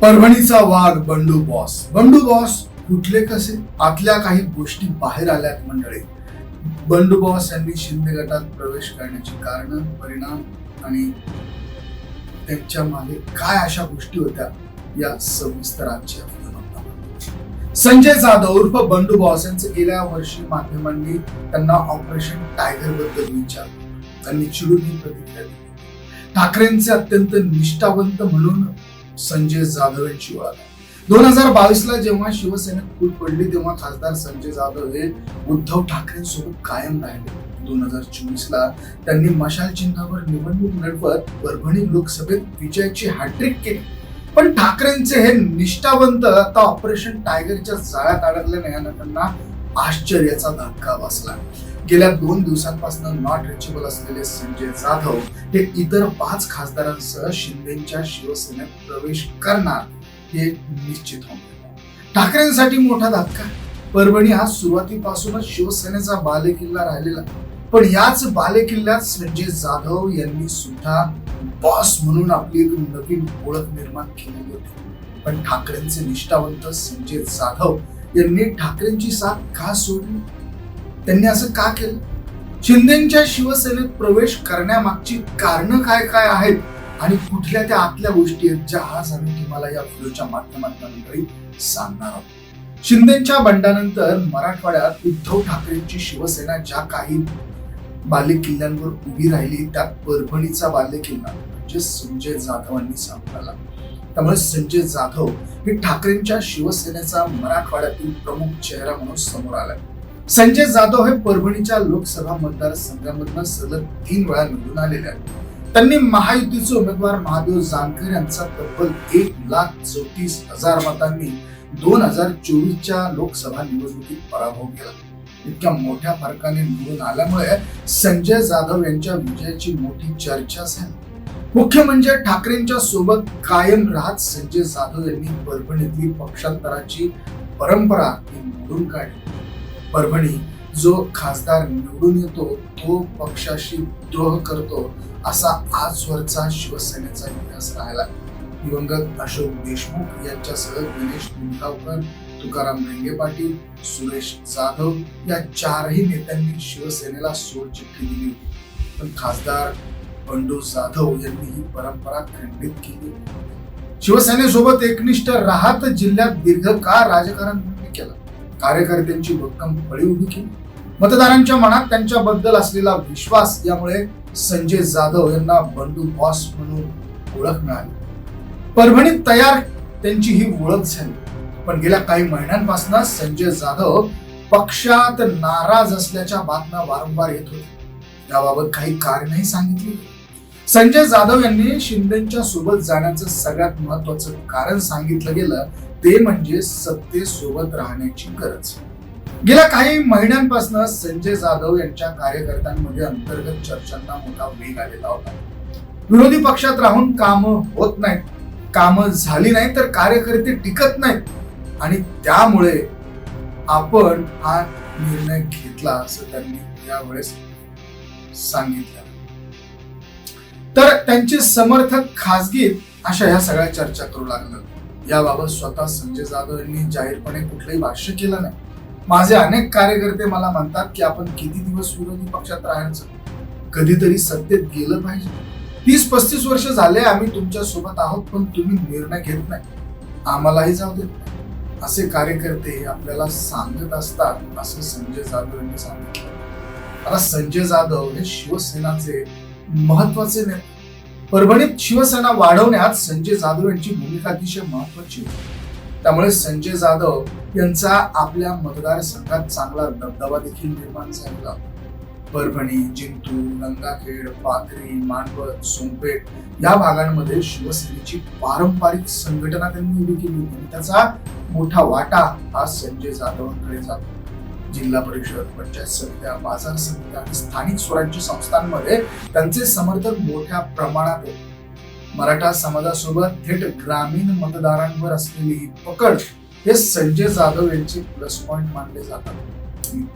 परभणीचा वाघ Bandu boss. Bandu boss कुठले कसे आतल्या काही गोष्टी बाहेर आल्यात मंडळी. बंडू बॉस यांनी शिंदे गटात प्रवेश करण्याची कारण, परिणाम आणि त्यांच्या मागे काय अशा गोष्टी होत्या या सविस्तर आजच्या व्हिडिओमध्ये. संजय जाधव उर्फ बंडू बॉस यांचे गेल्या वर्षी माध्यमांनी त्यांना ऑपरेशन टायगर बद्दल विचारलं. त्यांनी चिडून ही प्रतिक्रिया दिली. ठाकरेंचे अत्यंत निष्ठावंत म्हणून संजय जाधव यांची ओळख. 2022 ला जेव्हा शिवसेनेत फूट पडली तेव्हा खासदार संजय जाधव हे उद्धव ठाकरेंसोबत कायम राहिले. 2024 ला त्यांनी मशाल चिन्हावर निवडणूक लढवत परभणी लोकसभेत विजयाची हॅट्रिक केली. पण ठाकरेंचे हे निष्ठावंत आता ऑपरेशन टायगरच्या जाळ्यात अडकल्याने त्यांना आश्चर्याचा धक्का बसला. गेल्या 2 दिवसांपासून नॉट रिचेबल असलेले संजय जाधव हे इतर 5 खासदारांसह शिंदेच्या शिवसेनेत प्रवेश करणार हे निश्चित होते. ठाकरेंसाठी मोठा धक्का. परभणी हा सुरुवातीपासूनच शिवसेनेचा बालेकिल्ला राहिलेला, पण याच बालेकिल्ल्यात संजय जाधव यांनी सुद्धा बॉस म्हणून आपली एक नवीन ओळख निर्माण केलेली होती. पण ठाकरेंचे निष्ठावंत संजय जाधव यांनी ठाकरेंची साथ का सोडली? त्यांनी असं का केलं? शिंदेच्या शिवसेनेत प्रवेश करण्यामागची कारण काय काय आहेत आणि कुठल्या त्या आतल्या गोष्टी आहेत ज्या आज आम्ही तुम्हाला या व्हिडिओच्या माध्यमातून सांगणार आहोत. शिंदेच्या बंडानंतर मराठवाड्यात उद्धव ठाकरेंची शिवसेना ज्या काही बालेकिल्ल्यांवर उभी राहिली त्यात परभणीचा बालेकिल्ला म्हणजे संजय जाधवांनी सांभाळला. त्यामुळे संजय जाधव हे ठाकरेंच्या शिवसेनेचा मराठवाड्यातील प्रमुख चेहरा म्हणून समोर आला. संजय जाधव हे परभणीच्या लोकसभा मतदारसंघामधून सलग 3 वेळा निवडून आलेले आहेत. त्यांनी महायुतीचे उमेदवार महादेव जानकर यांचा तब्बल 1,34,000 मतांनी 2024च्या लोकसभा निवडणुकीत पराभव केला. इतक्या मोठ्या फरकाने निवडून आल्यामुळे संजय जाधव यांच्या विजयाची मोठी चर्चा झाली. मुख्य म्हणजे ठाकरेंच्या सोबत कायम राहत संजय जाधव यांनी परभणीतली पक्षांतराची परंपरा मोडून काढली. परभणी जो खासदार निवडून येतो तो पक्षाशी द्रोह करतो असा आजवरचा शिवसेनेचा इतिहास राहिला. दिवंगत अशोक देशमुख यांच्यासह गणेश निमगावकर, तुकाराम रेंगे पाटील, सुरेश जाधव या 4ही नेत्यांनी शिवसेनेला सोडचिठ्ठी दिली. पण खासदार बंडू जाधव यांनी ही परंपरा खंडित केली. शिवसेनेसोबत एकनिष्ठ राहत जिल्ह्यात दीर्घकाळ राजकारण केलं. कार्यकर्त्यांची भक्कम फळी उभी केली. मतदारांच्या मनात त्यांच्याबद्दल असलेला विश्वास यामुळे संजय जाधव यांना बंडू बॉस म्हणून ओळख मिळाली. परभणीत तयार त्यांची ही ओळख झाली. पण गेल्या काही महिन्यांपासून संजय जाधव पक्षात नाराज असल्याच्या बातम्या वारंवार येत होत्या. याबाबत काही कारणही सांगितली. संजय जाधव यांनी शिंदेच्या सोबत जाण्याचं सगळ्यात महत्वाचं कारण सांगितलं गेलं ते म्हणजे सत्तेसोबत राहण्याची गरज. गेल्या काही महिन्यांपासून संजय जाधव यांच्या कार्यकर्त्यांमध्ये अंतर्गत चर्चांना मोठा वेग आलेला होता. विरोधी पक्षात राहून कामं होत नाहीत, कामं झाली नाही तर कार्यकर्ते टिकत नाहीत आणि त्यामुळे आपण हा निर्णय घेतला असं त्यांनी यावेळेस सांगितलं. तर त्यांचे समर्थक खासगीत अशा ह्या सगळ्या चर्चा करू लागले. याबाबत स्वतः संजय जाधव यांनी जाहीरपणे कुठलंही भाष्य केलं नाही. माझे अनेक कार्यकर्ते मला म्हणतात की आपण किती दिवस विरोधी पक्षात राहायचं, कधीतरी सत्तेत गेलं पाहिजे. 30-35 वर्ष झाले आम्ही तुमच्या सोबत आहोत पण तुम्ही निर्णय घेत नाही, आम्हालाही जाऊ देत नाही असे कार्यकर्ते आपल्याला सांगत असतात असं संजय जाधव यांनी सांगितलं. आता संजय जाधव हे शिवसेनाचे महत्वाचे नेते. परभणीत शिवसेना वाढवण्यात संजय जाधव यांची भूमिका अतिशय महत्वाची होती. त्यामुळे संजय जाधव यांचा आपल्या मतदारसंघात चांगला दबदबा देखील निर्माण झालेला. परभणी, जिंतूर, गंगाखेड, पाथरी, मानवत, सोनपेठ या भागांमध्ये शिवसेनेची पारंपरिक संघटना त्यांनी उभी केली होती. त्याचा मोठा वाटा हा संजय जाधवांकडे जातो. जिल्हा परिषद, पंचायत समित्या, बाजार समित्या आणि स्थानिक स्वराज्य संस्थांमध्ये त्यांचे समर्थक मोठ्या प्रमाणात आहेत. मराठा समाजासोबत थेट ग्रामीण मतदारांवर असलेली ही पकड हे संजय जाधव यांचे प्लस पॉइंट मानले जातात.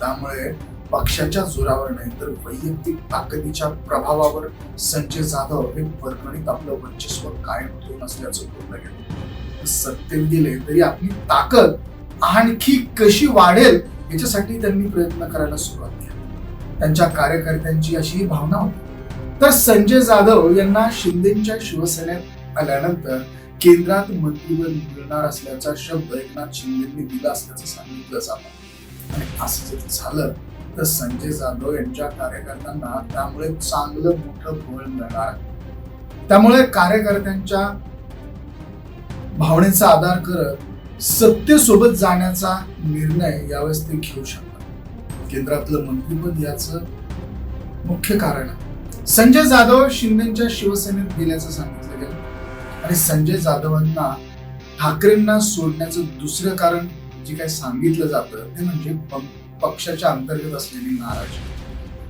त्यामुळे पक्षाच्या जोरावर नाही तर वैयक्तिक ताकदीच्या प्रभावावर संजय जाधव हे परभणीत आपलं वर्चस्व कायम ठेवून असल्याचं बोललं गेलं. सत्तेत गेले तरी आपली ताकद आणखी कशी वाढेल याच्यासाठी त्यांनी प्रयत्न करायला सुरुवात केली. त्यांच्या कार्यकर्त्यांची अशी भावना होती. तर संजय जाधव यांना शिंदेच्या शिवसेनेत आल्यानंतर केंद्रात मंत्रिपद मिळणार असल्याचा शब्द एकनाथ शिंदेंनी दिला असल्याचं सांगितलं जातं. आणि असं जर झालं तर संजय जाधव यांच्या कार्यकर्त्यांना त्यामुळे चांगलं मोठं बळ मिळणार. त्यामुळे कार्यकर्त्यांच्या भावनेचा आधार करत सत्तेसोबत जाण्याचा निर्णय यावेळेस ते घेऊ शकतात. केंद्रातलं मंत्रिपद याचं मुख्य कारण आहे. संजय जाधव शिंदेच्या शिवसेनेत गेल्याचं सांगितलं गेलं आणि संजय जाधवांना ठाकरेंना सोडण्याचं दुसरं कारण जे काही सांगितलं जातं ते म्हणजे पक्षाच्या अंतर्गत असलेली नाराजी.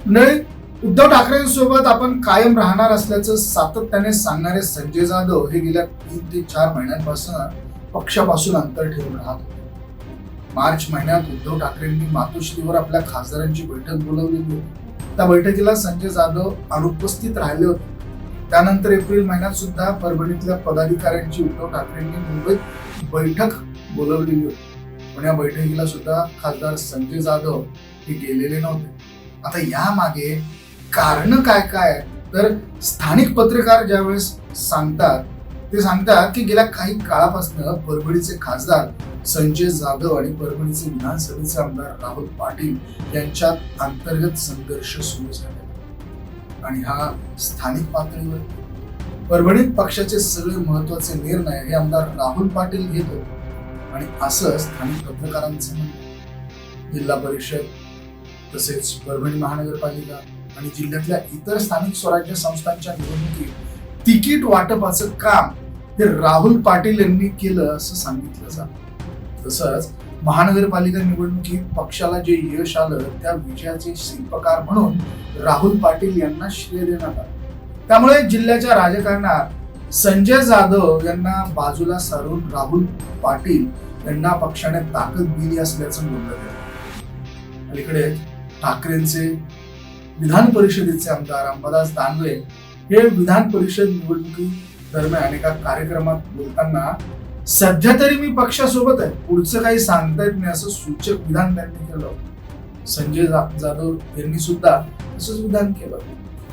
म्हणजे उद्धव ठाकरेंसोबत आपण कायम राहणार असल्याचं सातत्याने सांगणारे संजय जाधव हे गेल्या 3 ते 4 महिन्यांपासून पक्षापासून अंतर ठेवून राहत होते. मार्च महिन्यात उद्धव ठाकरेंनी मातोश्रीवर आपल्या खासदारांची बैठक बोलावलेली होती. त्या बैठकीला संजय जाधव अनुपस्थित राहिले होते. त्यानंतर एप्रिल महिन्यात सुद्धा परभणीतल्या पदाधिकाऱ्यांची उद्धव ठाकरेंनी मुंबईत बैठक बोलवलेली होती. पण या बैठकीला सुद्धा खासदार संजय जाधव हे गेलेले नव्हते. आता या मागे कारण काय तर स्थानिक पत्रकार ज्यावेळेस सांगतात ते सांगतात की गेल्या काही काळापासून परभणीचे खासदार संजय जाधव आणि परभणीचे विधानसभेचे आमदार राहुल पाटील यांच्यात अंतर्गत संघर्ष सुरू झाले आणि हा स्थानिक पातळीवर परभणीत पक्षाचे सगळे महत्वाचे निर्णय हे आमदार राहुल पाटील घेत होते. आणि असं स्थानिक पत्रकारांचं म्हणणं. जिल्हा परिषद तसेच परभणी महानगरपालिका आणि जिल्ह्यातल्या इतर स्थानिक स्वराज्य संस्थांच्या निवडणुकीत तिकीट वाटपाचं काम हे राहुल पाटील यांनी केलं असं सांगितलं जातं. तसंच महानगरपालिका निवडणुकीत पक्षाला जे यश आलं त्या विजयाचे शिल्पकार म्हणून राहुल पाटील यांना श्रेय देण्यात आलं. त्यामुळे जिल्ह्याच्या राजकारणात संजय जाधव यांना बाजूला सारून राहुल पाटील यांना पक्षाने ताकद दिली असल्याचं बोललं गेलं. अलीकडे ठाकरेंचे विधान परिषदेचे आमदार अंबादास दानवे हे विधान परिषद निवडणुकी दरम्यान एका कार्यक्रमात बोलताना सध्या तरी मी पक्षासोबत आहे, पुढचं काही सांगता येत नाही असं सूचक विधान त्यांनी केलं. संजय जाधव यांनी सुद्धा असंच विधान केलं.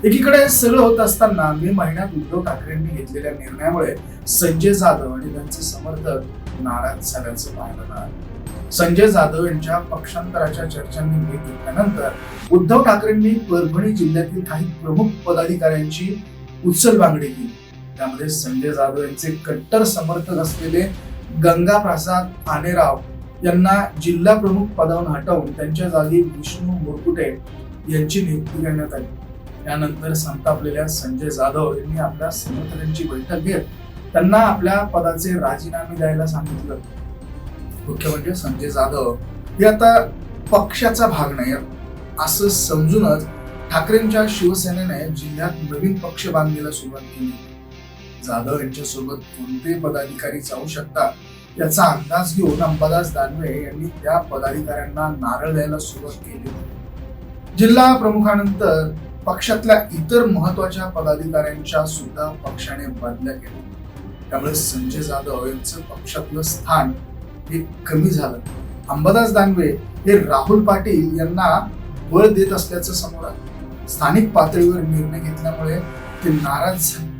एकीकडे सगळं होत असताना मे महिन्यात उद्धव ठाकरेंनी घेतलेल्या निर्णयामुळे संजय जाधव आणि त्यांचे समर्थक नाराज झाल्याचं पाहायला मिळालं. संजय जाधव यांच्या पक्षांतराच्या चर्चांनी वेग घेतल्यानंतर उद्धव ठाकरेंनी परभणी जिल्ह्यातील काही प्रमुख पदाधिकाऱ्यांची उचलबांगडी केली. त्यामध्ये संजय जाधव यांचे कट्टर समर्थक असलेले गंगाप्रसाद आनेराव यांना जिल्हा प्रमुख पदावरून हटवून त्यांच्या जागी विष्णू मोरकुटे यांची नियुक्ती करण्यात आली. त्यानंतर संतापलेल्या संजय जाधव यांनी आपल्या समर्थकांची बैठक घेत त्यांना आपल्या पदाचे राजीनामे द्यायला सांगितलं. मुख्य म्हणजे संजय जाधव हे आता पक्षाचा भाग नाही असं समजूनच ठाकरेंच्या शिवसेनेने जिल्ह्यात नवीन पक्ष बांधणीला सुरुवात केली. जाधव यांच्यासोबत कोणते पदाधिकारी जाऊ शकतात याचा अंदाज घेऊन अंबादास दानवे यांनी त्या पदाधिकाऱ्यांना नारळ द्यायला सुरुवात केली. जिल्हा प्रमुखानंतर पक्षातल्या इतर महत्वाच्या पदाधिकाऱ्यांच्या सुद्धा पक्षाने बदल्या केल्या. त्यामुळे संजय जाधव यांचं पक्षातलं स्थान हे कमी झालं. अंबादास दानवे हे राहुल पाटील यांना बळ देत असल्याचं समोर आलं. स्थानिक पातळीवर निर्णय घेतल्यामुळे ते नाराज झाले.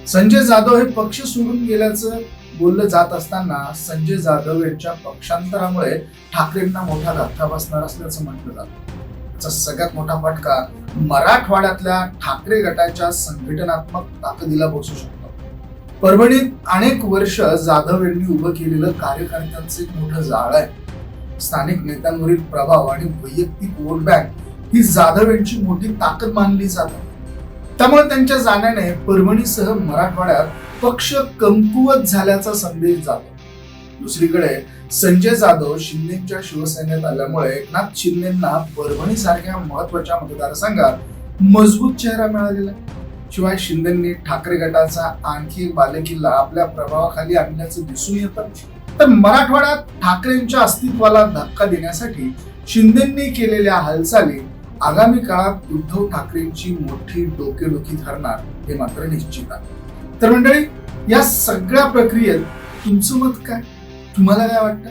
संजय जाधव हे पक्ष सोडून गेल्याचं बोललं जात असताना संजय जाधव यांच्या पक्षांतरामुळे ठाकरेंना मोठा धक्का बसणार असल्याचं म्हटलं जातं. त्याचा सगळ्यात मोठा फटका मराठवाड्यातल्या ठाकरे गटाच्या संघटनात्मक ताकदीला बसू शकतो. परभणीत अनेक वर्ष जाधव यांनी उभं केलेलं कार्यकर्त्यांचं एक मोठं जाळं आहे. स्थानिक नेत्यांवरील प्रभाव आणि वैयक्तिक वोट बँक ही जाधव यांची मोठी ताकद मानली जाते. त्यामुळे त्यांच्या जाण्याने परभणीसह मराठवाड्यात पक्ष कमकुवत झाल्याचा संदेश जातो. दुसरीकडे संजय जाधव शिंदेच्या शिवसेनेत आल्यामुळे एकनाथ शिंदेंना परभणी सारख्या महत्वाच्या मतदारसंघात मजबूत चेहरा मिळालेला. शिवाय शिंदेंनी ठाकरे गटाचा आणखी एक बालेकिल्ला आपल्या प्रभावाखाली आणल्याचं दिसून येतं. तर मराठवाड्यात ठाकरेंच्या अस्तित्वाला धक्का देण्यासाठी शिंदेंनी केलेल्या हालचाली आगामी काळात उद्धव ठाकरेंची मोठी डोकेदुखी ठरणार हे मात्र निश्चित आहे. तर मंडळी, या सगळ्या प्रक्रियेत तुमचं मत काय? तुम्हाला काय वाटतं?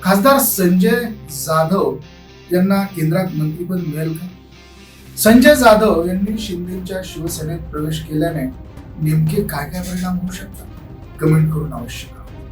खासदार संजय जाधव यांना केंद्रात मंत्रीपद मिळेल का? संजय जाधव यांनी शिंदेच्या शिवसेनेत प्रवेश केल्याने नेमके काय काय परिणाम होऊ शकतात? कमेंट करून अवश्य करा.